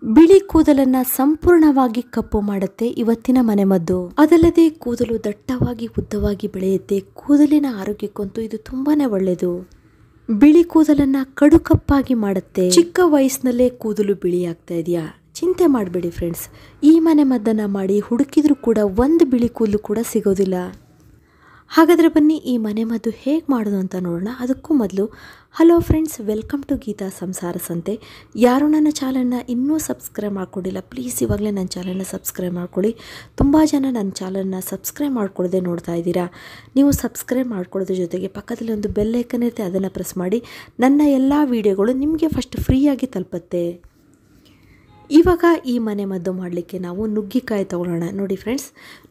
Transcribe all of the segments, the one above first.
ಬಿಳಿ ಕೂದಲನ್ನು ಸಂಪೂರ್ಣವಾಗಿ ಕಪ್ಪು ಮಾಡುತ್ತೆ ಇವತ್ತಿನ ಮನೆಮದ್ದು. ಅದಲ್ಲದೆ ಕೂದಲು ದಟ್ಟವಾಗಿ ಉದ್ದವಾಗಿ ಬೆಳೆಯುತ್ತೆ. ಕೂದಲಿನ ಆರೋಗ್ಯಕ್ಕಂತೂ ಇದು ತುಂಬಾನೇ ಒಳ್ಳೆಯದು. ಬಿಳಿ ಕೂದಲನ್ನು ಕಡು ಕಪ್ಪಾಗಿ ಮಾಡುತ್ತೆ. ಚಿಕ್ಕ ವಯಸ್ಸಿನಲ್ಲೇ ಕೂದಲು ಬಿಳಿ ಆಗ್ತಾ ಇದೆಯಾ? ಚಿಂತೆ ಮಾಡಬೇಡಿ ಫ್ರೆಂಡ್ಸ್, ಈ ಮನೆಮದ್ದನ್ನು ಮಾಡಿ ಹುಡುಕಿದ್ರೂ ಕೂಡ ಒಂದು ಬಿಳಿ ಕೂದಲು ಕೂಡ ಸಿಗೋದಿಲ್ಲ. ಹಾಗಾದರೆ ಬನ್ನಿ ಈ ಮನೆಮದ್ದು ಹೇಗೆ ಮಾಡೋದು ಅಂತ ನೋಡೋಣ. ಅದಕ್ಕೂ ಮೊದಲು hello friends, welcome to Geetha Samsara Santhe. ಯಾರು ನನ್ನ ಚಾನಲ್ನ ಇನ್ನೂ ಸಬ್ಸ್ಕ್ರೈಬ್ ಮಾಡ್ಕೊಂಡಿಲ್ಲ, ಪ್ಲೀಸ್ ಇವಾಗಲೇ ನನ್ನ ಚಾನಲ್ನ ಸಬ್ಸ್ಕ್ರೈಬ್ ಮಾಡ್ಕೊಳ್ಳಿ. ತುಂಬ ಜನ ನನ್ನ ಚಾನಲ್ನ ಸಬ್ಸ್ಕ್ರೈಬ್ ಮಾಡ್ಕೊಳ್ಳದೆ ನೋಡ್ತಾ ಇದ್ದೀರಾ. ನೀವು ಸಬ್ಸ್ಕ್ರೈಬ್ ಮಾಡ್ಕೊಳ್ಳೋದ್ರ ಜೊತೆಗೆ ಪಕ್ಕದಲ್ಲಿ ಒಂದು ಬೆಲ್ ಐಕನ್ ಇರುತ್ತೆ, ಅದನ್ನು ಪ್ರೆಸ್ ಮಾಡಿ. ನನ್ನ ಎಲ್ಲ ವೀಡಿಯೋಗಳು ನಿಮಗೆ ಫಸ್ಟ್ ಫ್ರೀಯಾಗಿ ತಲುಪುತ್ತೆ. ಇವಾಗ ಈ ಮನೆಮದ್ದು ಮಾಡಲಿಕ್ಕೆ ನಾವು ನುಗ್ಗಿಕಾಯಿ ತೊಗೊಳ್ಳೋಣ. ನೋಡಿ ಫ್ರೆಂಡ್ಸ್,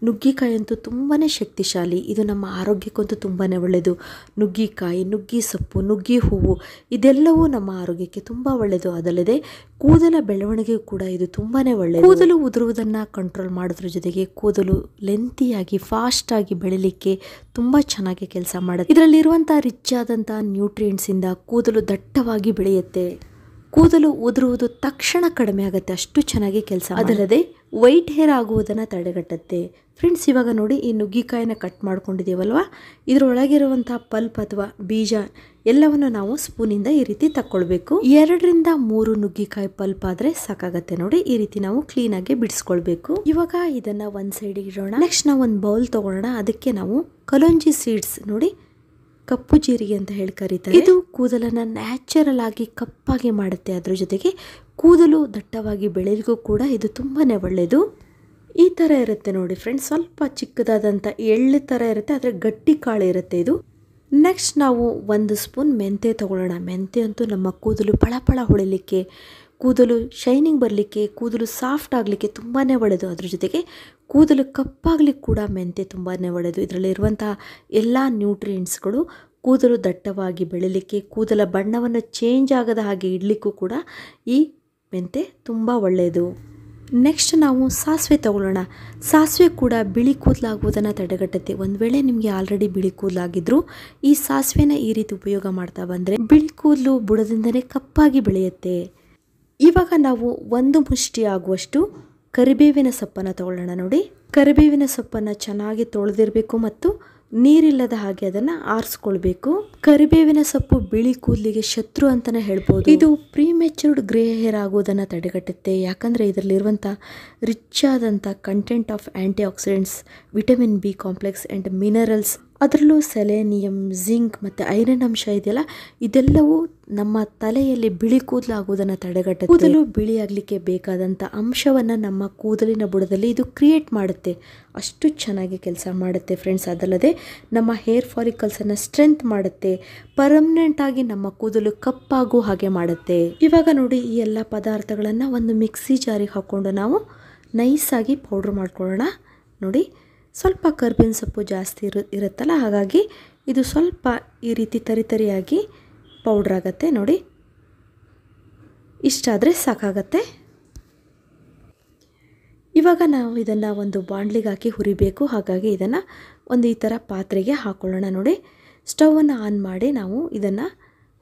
ನುಗ್ಗಿಕಾಯಿ ಅಂತೂ ತುಂಬಾ ಶಕ್ತಿಶಾಲಿ. ಇದು ನಮ್ಮ ಆರೋಗ್ಯಕ್ಕಂತೂ ತುಂಬಾ ಒಳ್ಳೆಯದು. ನುಗ್ಗಿಕಾಯಿ, ನುಗ್ಗಿ ಸೊಪ್ಪು, ನುಗ್ಗಿ ಹೂವು ಇದೆಲ್ಲವೂ ನಮ್ಮ ಆರೋಗ್ಯಕ್ಕೆ ತುಂಬ ಒಳ್ಳೆಯದು. ಅದಲ್ಲದೆ ಕೂದಲ ಬೆಳವಣಿಗೆಗೂ ಕೂಡ ಇದು ತುಂಬಾ ಒಳ್ಳೆಯದು. ಕೂದಲು ಉದುರುವುದನ್ನು ಕಂಟ್ರೋಲ್ ಮಾಡೋದ್ರ ಜೊತೆಗೆ ಕೂದಲು ಲೆಂತಿಯಾಗಿ ಫಾಸ್ಟಾಗಿ ಬೆಳಿಲಿಕ್ಕೆ ತುಂಬ ಚೆನ್ನಾಗಿ ಕೆಲಸ ಮಾಡುತ್ತೆ. ಇದರಲ್ಲಿರುವಂಥ ರಿಚ್ ಆದಂಥ ನ್ಯೂಟ್ರಿಯೆಂಟ್ಸಿಂದ ಕೂದಲು ದಟ್ಟವಾಗಿ ಬೆಳೆಯುತ್ತೆ. ಕೂದಲು ಉದುರುವುದು ತಕ್ಷಣ ಕಡಿಮೆ ಆಗುತ್ತೆ, ಅಷ್ಟು ಚೆನ್ನಾಗಿ ಕೆಲಸ. ಅದಲ್ಲದೆ ವೈಟ್ ಹೇರ್ ಆಗುವುದನ್ನು ತಡೆಗಟ್ಟುತ್ತೆ. ಫ್ರೆಂಡ್ಸ್, ಇವಾಗ ನೋಡಿ ಈ ನುಗ್ಗಿಕಾಯಿನ ಕಟ್ ಮಾಡ್ಕೊಂಡಿದ್ದೀವಲ್ವ, ಇದರೊಳಗಿರುವಂಥ ಪಲ್ಪ್ ಅಥವಾ ಬೀಜ ಎಲ್ಲವನ್ನು ನಾವು ಸ್ಪೂನಿಂದ ಈ ರೀತಿ ತಕ್ಕೊಳ್ಬೇಕು. 2 ರಿಂದ 3 ನುಗ್ಗಿಕಾಯಿ ಪಲ್ಪ್ ಆದರೆ ಸಾಕಾಗತ್ತೆ. ನೋಡಿ ಈ ರೀತಿ ನಾವು ಕ್ಲೀನಾಗಿ ಬಿಡಿಸ್ಕೊಳ್ಬೇಕು. ಇವಾಗ ಇದನ್ನು ಒಂದು ಸೈಡಿಗೆ ಇಡೋಣ. ನೆಕ್ಸ್ಟ್ ನಾವು ಒಂದು ಬೌಲ್ ತೊಗೊಳ್ಳೋಣ. ಅದಕ್ಕೆ ನಾವು ಕಲೋಂಜಿ ಸೀಡ್ಸ್, ನೋಡಿ ಕಪ್ಪು ಜೀರಿಗೆ ಅಂತ ಹೇಳಿ ಕರೀತಾರೆ. ಇದು ಕೂದಲನ್ನು ನ್ಯಾಚುರಲ್ ಆಗಿ ಕಪ್ಪಾಗಿ ಮಾಡುತ್ತೆ. ಅದರ ಜೊತೆಗೆ ಕೂದಲು ದಟ್ಟವಾಗಿ ಬೆಳೆಯಲಿಗೂ ಕೂಡ ಇದು ತುಂಬಾ ಒಳ್ಳೆಯದು. ಈ ಥರ ಇರುತ್ತೆ ನೋಡಿ ಫ್ರೆಂಡ್ಸ್, ಸ್ವಲ್ಪ ಚಿಕ್ಕದಾದಂಥ ಎಳ್ಳು ಥರ ಇರುತ್ತೆ, ಆದರೆ ಗಟ್ಟಿ ಕಾಳು ಇರುತ್ತೆ ಇದು. ನೆಕ್ಸ್ಟ್ ನಾವು 1 ಸ್ಪೂನ್ ಮೆಂತೆ ತೊಗೊಳ್ಳೋಣ. ಮೆಂತೆ ಅಂತೂ ನಮ್ಮ ಕೂದಲು ಪಳಪಳ ಹೊಳಿಲಿಕ್ಕೆ, ಕೂದಲು ಶೈನಿಂಗ್ ಬರಲಿಕ್ಕೆ, ಕೂದಲು ಸಾಫ್ಟ್ ಆಗಲಿಕ್ಕೆ ತುಂಬಾ ಒಳ್ಳೆಯದು. ಅದ್ರ ಜೊತೆಗೆ ಕೂದಲು ಕಪ್ಪಾಗಲಿಕ್ಕೆ ಕೂಡ ಮೆಂತೆ ತುಂಬಾ ಒಳ್ಳೆಯದು. ಇದರಲ್ಲಿರುವಂತಹ ಎಲ್ಲ ನ್ಯೂಟ್ರಿಯೆಂಟ್ಸ್ಗಳು ಕೂದಲು ದಟ್ಟವಾಗಿ ಬೆಳೀಲಿಕ್ಕೆ, ಕೂದಲ ಬಣ್ಣವನ್ನು ಚೇಂಜ್ ಆಗದ ಹಾಗೆ ಇಡಲಿಕ್ಕೂ ಕೂಡ ಈ ಮೆಂತೆ ತುಂಬ ಒಳ್ಳೆಯದು. ನೆಕ್ಸ್ಟ್ ನಾವು ಸಾಸಿವೆ ತಗೊಳ್ಳೋಣ. ಸಾಸಿವೆ ಕೂಡ ಬಿಳಿ ಕೂದಲಾಗುವುದನ್ನು ತಡೆಗಟ್ಟುತ್ತೆ. ಒಂದು ವೇಳೆ ನಿಮಗೆ ಆಲ್ರೆಡಿ ಬಿಳಿ ಕೂದಲಾಗಿದ್ದರೂ ಈ ಸಾಸಿವೆನ ಈ ರೀತಿ ಉಪಯೋಗ ಮಾಡ್ತಾ ಬಂದರೆ ಬಿಳಿ ಕೂದಲು ಬುಡದಿಂದಲೇ ಕಪ್ಪಾಗಿ ಬೆಳೆಯುತ್ತೆ. ಇವಾಗ ನಾವು 1 ಮುಷ್ಟಿ ಆಗುವಷ್ಟು ಕರಿಬೇವಿನ ಸೊಪ್ಪನ್ನು ತಗೊಳ್ಳೋಣ. ನೋಡಿ, ಕರಿಬೇವಿನ ಸೊಪ್ಪನ್ನು ಚೆನ್ನಾಗಿ ತೊಳೆದಿರಬೇಕು ಮತ್ತು ನೀರಿಲ್ಲದ ಹಾಗೆ ಅದನ್ನು ಆರಿಸ್ಕೊಳ್ಬೇಕು. ಕರಿಬೇವಿನ ಸೊಪ್ಪು ಬಿಳಿ ಕೂದಲಿಗೆ ಶತ್ರು ಅಂತಲೇ ಹೇಳ್ಬೋದು. ಇದು ಪ್ರೀಮೆಚೂರ್ಡ್ ಗ್ರೇ ಹೇರ್ ಆಗೋದನ್ನು ತಡೆಗಟ್ಟುತ್ತೆ. ಯಾಕಂದರೆ ಇದರಲ್ಲಿರುವಂಥ ರಿಚ್ ಆದಂಥ content of anti accidents, vitamin B complex and minerals, ಅದರಲ್ಲೂ ಸೆಲೆನಿಯಂ, ಜಿಂಕ್ ಮತ್ತು ಐರನ್ ಅಂಶ ಇದೆಯಲ್ಲ, ಇದೆಲ್ಲವೂ ನಮ್ಮ ತಲೆಯಲ್ಲಿ ಬಿಳಿ ಕೂದಲು ಆಗುವುದನ್ನು ತಡೆಗಟ್ಟುತ್ತೆ. ಕೂದಲು ಬಿಳಿ ಆಗಲಿಕ್ಕೆ ಬೇಕಾದಂಥ ಅಂಶವನ್ನು ನಮ್ಮ ಕೂದಲಿನ ಬುಡದಲ್ಲಿ ಇದು ಕ್ರಿಯೇಟ್ ಮಾಡುತ್ತೆ. ಅಷ್ಟು ಚೆನ್ನಾಗಿ ಕೆಲಸ ಮಾಡುತ್ತೆ ಫ್ರೆಂಡ್ಸ್. ಅದಲ್ಲದೆ ನಮ್ಮ ಹೇರ್ ಫಾಲಿಕಲ್ಸನ್ನು ಸ್ಟ್ರೆಂತ್ ಮಾಡುತ್ತೆ. ಪರ್ಮನೆಂಟಾಗಿ ನಮ್ಮ ಕೂದಲು ಕಪ್ಪಾಗೋ ಹಾಗೆ ಮಾಡುತ್ತೆ. ಇವಾಗ ನೋಡಿ, ಈ ಎಲ್ಲ ಪದಾರ್ಥಗಳನ್ನು ಒಂದು ಮಿಕ್ಸಿ ಜಾರಿಗೆ ಹಾಕ್ಕೊಂಡು ನಾವು ನೈಸಾಗಿ ಪೌಡ್ರ್ ಮಾಡ್ಕೊಳ್ಳೋಣ. ನೋಡಿ, ಸ್ವಲ್ಪ ಕರ್ಬೇವಿನ ಸೊಪ್ಪು ಜಾಸ್ತಿ ಇರುತ್ತಲ್ಲ, ಹಾಗಾಗಿ ಇದು ಸ್ವಲ್ಪ ಈ ರೀತಿ ತರಿಯಾಗಿ ಪೌಡ್ರ್ ಆಗುತ್ತೆ. ನೋಡಿ, ಇಷ್ಟಾದರೆ ಸಾಕಾಗತ್ತೆ. ಇವಾಗ ನಾವು ಇದನ್ನು ಒಂದು ಬಾಣಲಿಗೆ ಹಾಕಿ ಹುರಿಬೇಕು. ಹಾಗಾಗಿ ಇದನ್ನು ಒಂದು ಈ ಥರ ಪಾತ್ರೆಗೆ ಹಾಕ್ಕೊಳ್ಳೋಣ. ನೋಡಿ, ಸ್ಟವನ್ನು ಆನ್ ಮಾಡಿ ನಾವು ಇದನ್ನು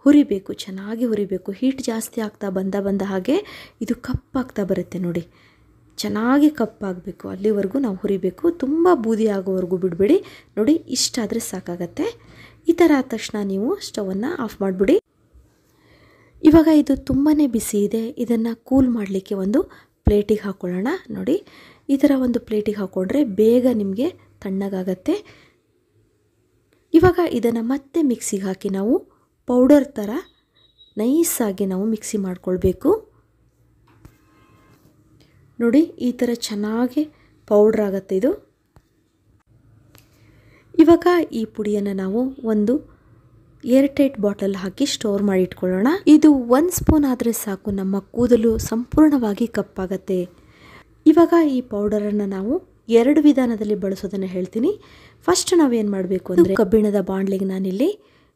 ಹುರಿಬೇಕು, ಚೆನ್ನಾಗಿ ಹುರಿಬೇಕು. ಹೀಟ್ ಜಾಸ್ತಿ ಆಗ್ತಾ ಬಂದ ಹಾಗೆ ಇದು ಕಪ್ಪಾಗ್ತಾ ಬರುತ್ತೆ. ನೋಡಿ, ಚೆನ್ನಾಗಿ ಕಪ್ಪಾಗಬೇಕು, ಅಲ್ಲಿವರೆಗೂ ನಾವು ಹುರಿಬೇಕು. ತುಂಬ ಬೂದಿ ಆಗೋವರೆಗೂ ಬಿಡಬೇಡಿ. ನೋಡಿ, ಇಷ್ಟಾದರೆ ಸಾಕಾಗತ್ತೆ. ಈ ಥರ ಆದ ತಕ್ಷಣ ನೀವು ಸ್ಟವನ್ನು ಆಫ್ ಮಾಡಿಬಿಡಿ. ಇವಾಗ ಇದು ತುಂಬಾ ಬಿಸಿ ಇದೆ. ಇದನ್ನು ಕೂಲ್ ಮಾಡಲಿಕ್ಕೆ ಒಂದು ಪ್ಲೇಟಿಗೆ ಹಾಕ್ಕೊಳ್ಳೋಣ. ನೋಡಿ, ಈ ಥರ ಒಂದು ಪ್ಲೇಟಿಗೆ ಹಾಕ್ಕೊಂಡ್ರೆ ಬೇಗ ನಿಮಗೆ ತಣ್ಣಗಾಗತ್ತೆ. ಇವಾಗ ಇದನ್ನು ಮತ್ತೆ ಮಿಕ್ಸಿಗೆ ಹಾಕಿ ನಾವು ಪೌಡರ್ ಥರ ನೈಸಾಗಿ ನಾವು ಮಿಕ್ಸಿ ಮಾಡ್ಕೊಳ್ಬೇಕು. ನೋಡಿ, ಈ ಥರ ಚೆನ್ನಾಗಿ ಪೌಡ್ರ್ ಆಗುತ್ತೆ ಇದು. ಇವಾಗ ಈ ಪುಡಿಯನ್ನು ನಾವು ಒಂದು ಏರ್ಟೈಟ್ ಬಾಟಲ್ ಹಾಕಿ ಸ್ಟೋರ್ ಮಾಡಿ ಇಟ್ಕೊಳ್ಳೋಣ. ಇದು 1 ಸ್ಪೂನ್ ಆದರೆ ಸಾಕು, ನಮ್ಮ ಕೂದಲು ಸಂಪೂರ್ಣವಾಗಿ ಕಪ್ಪಾಗತ್ತೆ. ಇವಾಗ ಈ ಪೌಡರನ್ನು ನಾವು 2 ವಿಧಾನದಲ್ಲಿ ಬಳಸೋದನ್ನು ಹೇಳ್ತೀನಿ. ಫಸ್ಟ್ ನಾವೇನು ಮಾಡಬೇಕು ಅಂದರೆ, ಕಬ್ಬಿಣದ ಬಾಣಲಿಗೆ ನಾನಿಲ್ಲಿ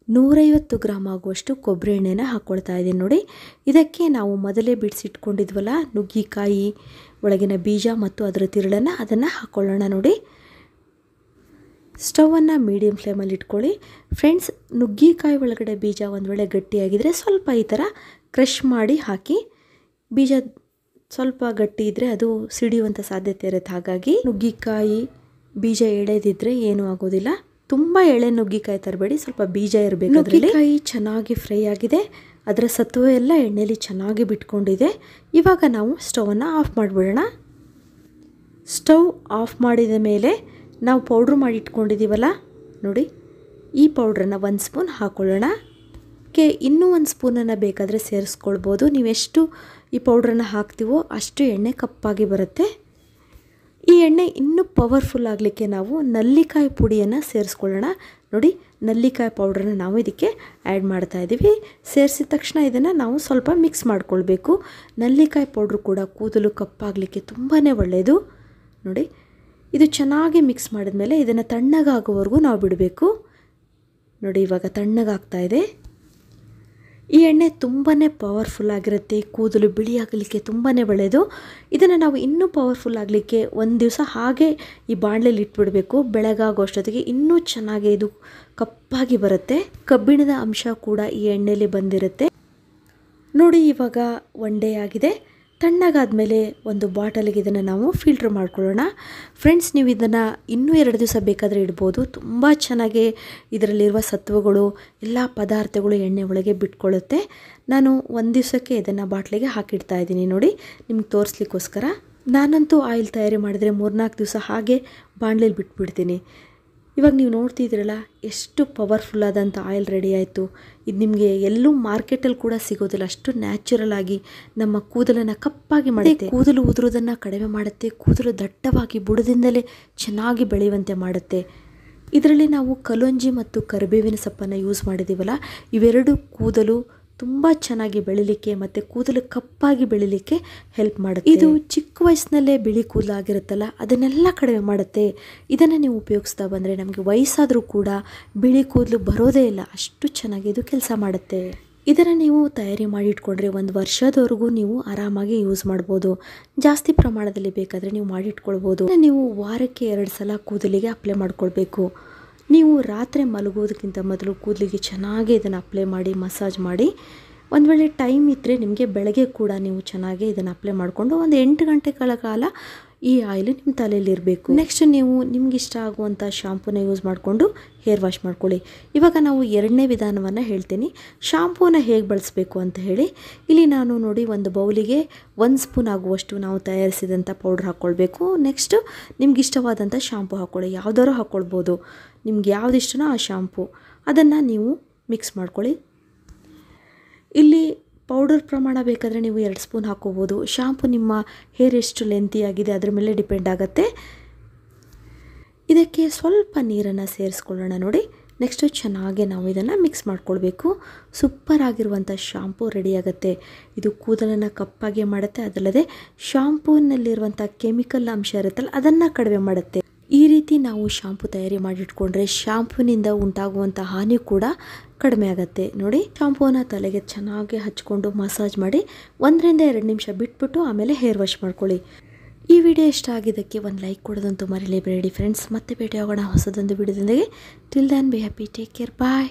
150 ಗ್ರಾಮ್ ಆಗುವಷ್ಟು ಕೊಬ್ಬರಿ ಎಣ್ಣೆನ ಹಾಕ್ಕೊಳ್ತಾ ಇದ್ದೀನಿ. ನೋಡಿ, ಇದಕ್ಕೆ ನಾವು ಮೊದಲೇ ಬಿಡಿಸಿಟ್ಕೊಂಡಿದ್ವಲ್ಲ ನುಗ್ಗಿಕಾಯಿ ಒಳಗಿನ ಬೀಜ ಮತ್ತು ಅದರ ತಿರುಳನ್ನು ಅದನ್ನು ಹಾಕ್ಕೊಳ್ಳೋಣ. ನೋಡಿ, ಸ್ಟವನ್ನು ಮೀಡಿಯಮ್ ಫ್ಲೇಮಲ್ಲಿ ಇಟ್ಕೊಳ್ಳಿ ಫ್ರೆಂಡ್ಸ್. ನುಗ್ಗಿಕಾಯಿ ಒಳಗಡೆ ಬೀಜ ಒಂದು ವೇಳೆ ಗಟ್ಟಿಯಾಗಿದ್ದರೆ ಸ್ವಲ್ಪ ಈ ಥರ ಕ್ರಷ್ ಮಾಡಿ ಹಾಕಿ. ಬೀಜ ಸ್ವಲ್ಪ ಗಟ್ಟಿ ಇದ್ದರೆ ಅದು ಸಿಡಿಯುವಂಥ ಸಾಧ್ಯತೆ ಇರುತ್ತೆ. ಹಾಗಾಗಿ ನುಗ್ಗಿಕಾಯಿ ಬೀಜ ಎಳೆದಿದ್ದರೆ ಏನೂ ಆಗೋದಿಲ್ಲ. ತುಂಬ ಎಳೆ ನುಗ್ಗಿಕಾಯಿ ತರಬೇಡಿ, ಸ್ವಲ್ಪ ಬೀಜ ಇರಬೇಕು. ನುಗ್ಗಿಕಾಯಿ ಚೆನ್ನಾಗಿ ಫ್ರೈ ಆಗಿದೆ, ಅದರ ಸತ್ವ ಎಲ್ಲ ಎಣ್ಣೆಲಿ ಚೆನ್ನಾಗಿ ಬಿಟ್ಕೊಂಡಿದೆ. ಇವಾಗ ನಾವು ಸ್ಟವನ್ನು ಆಫ್ ಮಾಡಿಬಿಡೋಣ. ಸ್ಟವ್ ಆಫ್ ಮಾಡಿದ ಮೇಲೆ ನಾವು ಪೌಡ್ರ್ ಮಾಡಿ ಇಟ್ಕೊಂಡಿದ್ದೀವಲ್ಲ ನೋಡಿ, ಈ ಪೌಡ್ರನ್ನು 1 ಸ್ಪೂನ್ ಹಾಕ್ಕೊಳ್ಳೋಣ. ಇನ್ನೂ 1 ಸ್ಪೂನನ್ನು ಬೇಕಾದರೆ ಸೇರಿಸ್ಕೊಳ್ಬೋದು. ನೀವೆಷ್ಟು ಈ ಪೌಡ್ರನ್ನು ಹಾಕ್ತೀವೋ ಅಷ್ಟು ಎಣ್ಣೆ ಕಪ್ಪಾಗಿ ಬರುತ್ತೆ. ಈ ಎಣ್ಣೆ ಇನ್ನೂ ಪವರ್ಫುಲ್ ಆಗಲಿಕ್ಕೆ ನಾವು ನಲ್ಲಿಕಾಯಿ ಪುಡಿಯನ್ನು ಸೇರಿಸ್ಕೊಳ್ಳೋಣ. ನೋಡಿ, ನಲ್ಲಿಕಾಯಿ ಪೌಡ್ರನ್ನ ನಾವು ಇದಕ್ಕೆ ಆ್ಯಡ್ ಮಾಡ್ತಾ ಇದ್ದೀವಿ. ಸೇರಿಸಿದ ತಕ್ಷಣ ಇದನ್ನು ನಾವು ಸ್ವಲ್ಪ ಮಿಕ್ಸ್ ಮಾಡ್ಕೊಳ್ಬೇಕು. ನಲ್ಲಿಕಾಯಿ ಪೌಡ್ರು ಕೂಡ ಕೂದಲು ಕಪ್ಪಾಗಲಿಕ್ಕೆ ತುಂಬಾ ಒಳ್ಳೆಯದು. ನೋಡಿ, ಇದು ಚೆನ್ನಾಗಿ ಮಿಕ್ಸ್ ಮಾಡಿದ್ಮೇಲೆ ಇದನ್ನು ತಣ್ಣಗಾಗೋವರೆಗೂ ನಾವು ಬಿಡಬೇಕು. ನೋಡಿ, ಇವಾಗ ತಣ್ಣಗಾಗ್ತಾ ಇದೆ. ಈ ಎಣ್ಣೆ ತುಂಬಾ ಪವರ್ಫುಲ್ ಆಗಿರುತ್ತೆ, ಕೂದಲು ಬಿಳಿಯಾಗಲಿಕ್ಕೆ ತುಂಬಾ ಒಳ್ಳೆಯದು. ಇದನ್ನು ನಾವು ಇನ್ನೂ ಪವರ್ಫುಲ್ ಆಗಲಿಕ್ಕೆ 1 ದಿವಸ ಹಾಗೆ ಈ ಬಾಣಲೆಯಲ್ಲಿ ಇಟ್ಬಿಡಬೇಕು. ಬೆಳಗಾಗೋ ಅಷ್ಟೊತ್ತಿಗೆ ಇನ್ನೂ ಚೆನ್ನಾಗಿ ಇದು ಕಪ್ಪಾಗಿ ಬರುತ್ತೆ. ಕಬ್ಬಿಣದ ಅಂಶ ಕೂಡ ಈ ಎಣ್ಣೆಯಲ್ಲಿ ಬಂದಿರುತ್ತೆ. ನೋಡಿ, ಇವಾಗ 1 ಡೇ ಆಗಿದೆ. ತಣ್ಣಗಾದ್ಮೇಲೆ ಒಂದು ಬಾಟಲಿಗೆ ಇದನ್ನು ನಾವು ಫಿಲ್ಟ್ರ್ ಮಾಡ್ಕೊಳ್ಳೋಣ. ಫ್ರೆಂಡ್ಸ್, ನೀವು ಇದನ್ನು ಇನ್ನೂ 2 ದಿವಸ ಬೇಕಾದರೆ ಇಡ್ಬೋದು. ತುಂಬ ಚೆನ್ನಾಗಿ ಇದರಲ್ಲಿರುವ ಸತ್ವಗಳು ಎಲ್ಲ ಪದಾರ್ಥಗಳು ಎಣ್ಣೆ ಒಳಗೆ ಬಿಟ್ಕೊಳ್ಳುತ್ತೆ. ನಾನು 1 ದಿವಸಕ್ಕೆ ಇದನ್ನು ಬಾಟ್ಲಿಗೆ ಹಾಕಿಡ್ತಾ ಇದ್ದೀನಿ. ನೋಡಿ, ನಿಮ್ಗೆ ತೋರಿಸ್ಲಿಕ್ಕೋಸ್ಕರ. ನಾನಂತೂ ಆಯಿಲ್ ತಯಾರಿ ಮಾಡಿದರೆ 3-4 ದಿವಸ ಹಾಗೆ ಬಾಣಲೆಯಲ್ಲಿ ಬಿಟ್ಬಿಡ್ತೀನಿ. ಇವಾಗ ನೀವು ನೋಡ್ತಿದ್ದೀರಲ್ಲ ಎಷ್ಟು ಪವರ್ಫುಲ್ ಆದಂಥ ಆಯಿಲ್ ರೆಡಿ ಆಯಿತು. ಇದು ನಿಮಗೆ ಎಲ್ಲೂ ಮಾರ್ಕೆಟಲ್ಲಿ ಕೂಡ ಸಿಗೋದಿಲ್ಲ. ಅಷ್ಟು ನ್ಯಾಚುರಲ್ ಆಗಿ ನಮ್ಮ ಕೂದಲನ್ನು ಕಪ್ಪಾಗಿ ಮಾಡುತ್ತೆ. ಕೂದಲು ಉದುರೋದನ್ನು ಕಡಿಮೆ ಮಾಡುತ್ತೆ. ಕೂದಲು ದಟ್ಟವಾಗಿ ಬುಡದಿಂದಲೇ ಚೆನ್ನಾಗಿ ಬೆಳೆಯುವಂತೆ ಮಾಡುತ್ತೆ. ಇದರಲ್ಲಿ ನಾವು ಕಲೋಂಜಿ ಮತ್ತು ಕರಿಬೇವಿನ ಸೊಪ್ಪನ್ನು ಯೂಸ್ ಮಾಡಿದ್ದೀವಲ್ಲ, ಇವೆರಡು ಕೂದಲು ತುಂಬ ಚೆನ್ನಾಗಿ ಬೆಳಿಲಿಕ್ಕೆ ಮತ್ತು ಕೂದಲು ಕಪ್ಪಾಗಿ ಬೆಳಿಲಿಕ್ಕೆ ಹೆಲ್ಪ್ ಮಾಡುತ್ತೆ. ಇದು ಚಿಕ್ಕ ವಯಸ್ಸಿನಲ್ಲೇ ಬಿಳಿ ಕೂದಲು ಆಗಿರುತ್ತಲ್ಲ, ಅದನ್ನೆಲ್ಲ ಕಡಿಮೆ ಮಾಡುತ್ತೆ. ಇದನ್ನು ನೀವು ಉಪಯೋಗಿಸ್ತಾ ಬಂದರೆ ನಮಗೆ ವಯಸ್ಸಾದರೂ ಕೂಡ ಬಿಳಿ ಕೂದಲು ಬರೋದೇ ಇಲ್ಲ, ಅಷ್ಟು ಚೆನ್ನಾಗಿ ಇದು ಕೆಲಸ ಮಾಡುತ್ತೆ. ಇದನ್ನು ನೀವು ತಯಾರಿ ಮಾಡಿ ಇಟ್ಕೊಂಡ್ರೆ 1 ವರ್ಷದವರೆಗೂ ನೀವು ಆರಾಮಾಗಿ ಯೂಸ್ ಮಾಡ್ಬೋದು. ಜಾಸ್ತಿ ಪ್ರಮಾಣದಲ್ಲಿ ಬೇಕಾದರೆ ನೀವು ಮಾಡಿಟ್ಕೊಳ್ಬೋದು. ನೀವು ವಾರಕ್ಕೆ 2 ಸಲ ಕೂದಲಿಗೆ ಅಪ್ಲೈ ಮಾಡ್ಕೊಳ್ಬೇಕು. ನೀವು ರಾತ್ರಿ ಮಲಗೋದಕ್ಕಿಂತ ಮೊದಲು ಕೂದಲಿಗೆ ಚೆನ್ನಾಗಿ ಇದನ್ನು ಅಪ್ಲೈ ಮಾಡಿ ಮಸಾಜ್ ಮಾಡಿ. ಒಂದು ವೇಳೆ ಟೈಮ್ ಇದ್ದರೆ ನಿಮಗೆ ಬೆಳಗ್ಗೆ ಕೂಡ ನೀವು ಚೆನ್ನಾಗಿ ಇದನ್ನು ಅಪ್ಲೈ ಮಾಡಿಕೊಂಡು 8 ಗಂಟೆಗಳ ಕಾಲ ಈ ಆಯಿಲ್ ನಿಮ್ಮ ತಲೆಯಲ್ಲಿರಬೇಕು. ನೆಕ್ಸ್ಟ್ ನೀವು ನಿಮ್ಗೆ ಇಷ್ಟ ಆಗುವಂಥ ಶಾಂಪೂನ ಯೂಸ್ ಮಾಡಿಕೊಂಡು ಹೇರ್ ವಾಶ್ ಮಾಡ್ಕೊಳ್ಳಿ. ಇವಾಗ ನಾವು 2ನೇ ವಿಧಾನವನ್ನು ಹೇಳ್ತೀನಿ, ಶಾಂಪೂನ ಹೇಗೆ ಬಳಸಬೇಕು ಅಂತ ಹೇಳಿ. ಇಲ್ಲಿ ನಾನು ನೋಡಿ, ಒಂದು ಬೌಲಿಗೆ 1 ಸ್ಪೂನ್ ಆಗುವಷ್ಟು ನಾವು ತಯಾರಿಸಿದಂಥ ಪೌಡ್ರ್ ಹಾಕ್ಕೊಳ್ಬೇಕು. ನೆಕ್ಸ್ಟು ನಿಮ್ಗೆ ಇಷ್ಟವಾದಂಥ ಶಾಂಪೂ ಹಾಕ್ಕೊಳ್ಳಿ, ಯಾವುದಾದ್ರು ಹಾಕ್ಕೊಳ್ಬೋದು. ನಿಮ್ಗೆ ಯಾವ್ದು ಇಷ್ಟನೋ ಆ ಶಾಂಪೂ ಅದನ್ನು ನೀವು ಮಿಕ್ಸ್ ಮಾಡ್ಕೊಳ್ಳಿ. ಇಲ್ಲಿ ಪೌಡರ್ ಪ್ರಮಾಣ ಬೇಕಾದರೆ ನೀವು 2 ಸ್ಪೂನ್ ಹಾಕ್ಕೋಬೋದು. ಶಾಂಪು ನಿಮ್ಮ ಹೇರ್ ಎಷ್ಟು ಲೆಂತಿ ಆಗಿದೆ ಅದರ ಮೇಲೆ ಡಿಪೆಂಡ್ ಆಗುತ್ತೆ. ಇದಕ್ಕೆ ಸ್ವಲ್ಪ ನೀರನ್ನು ಸೇರಿಸ್ಕೊಳ್ಳೋಣ. ನೋಡಿ, ನೆಕ್ಸ್ಟು ಚೆನ್ನಾಗಿ ನಾವು ಇದನ್ನು ಮಿಕ್ಸ್ ಮಾಡ್ಕೊಳ್ಬೇಕು. ಸೂಪರ್ ಆಗಿರುವಂಥ ಶಾಂಪೂ ರೆಡಿಯಾಗುತ್ತೆ. ಇದು ಕೂದಲನ್ನು ಕಪ್ಪಾಗಿ ಮಾಡುತ್ತೆ. ಅದಲ್ಲದೆ ಶಾಂಪೂನಲ್ಲಿರುವಂಥ ಕೆಮಿಕಲ್ ಅಂಶ ಇರುತ್ತಲ್ಲ ಅದನ್ನು ಕಡಿಮೆ ಮಾಡುತ್ತೆ. ಈ ರೀತಿ ನಾವು ಶಾಂಪೂ ತಯಾರಿ ಮಾಡಿಟ್ಕೊಂಡ್ರೆ ಶಾಂಪೂನಿಂದ ಉಂಟಾಗುವಂಥ ಹಾನಿ ಕೂಡ ಕಡಿಮೆ ಆಗುತ್ತೆ. ನೋಡಿ, ಶಾಂಪೂನ ತಲೆಗೆ ಚೆನ್ನಾಗಿ ಹಚ್ಕೊಂಡು ಮಸಾಜ್ ಮಾಡಿ 1-2 ನಿಮಿಷ ಬಿಟ್ಬಿಟ್ಟು ಆಮೇಲೆ ಹೇರ್ ವಾಶ್ ಮಾಡ್ಕೊಳ್ಳಿ. ಈ ವಿಡಿಯೋ ಇಷ್ಟ ಆಗಿದ್ದಕ್ಕೆ ಒಂದು ಲೈಕ್ ಕೊಡೋದಂತೂ ಮರಿಲೇಬೇಡಿ ಫ್ರೆಂಡ್ಸ್. ಮತ್ತೆ ಭೇಟಿ ಆಗೋಣ ಹೊಸದೊಂದು ವಿಡಿಯೋದೊಂದಿಗೆ. Till then be happy, take care, bye.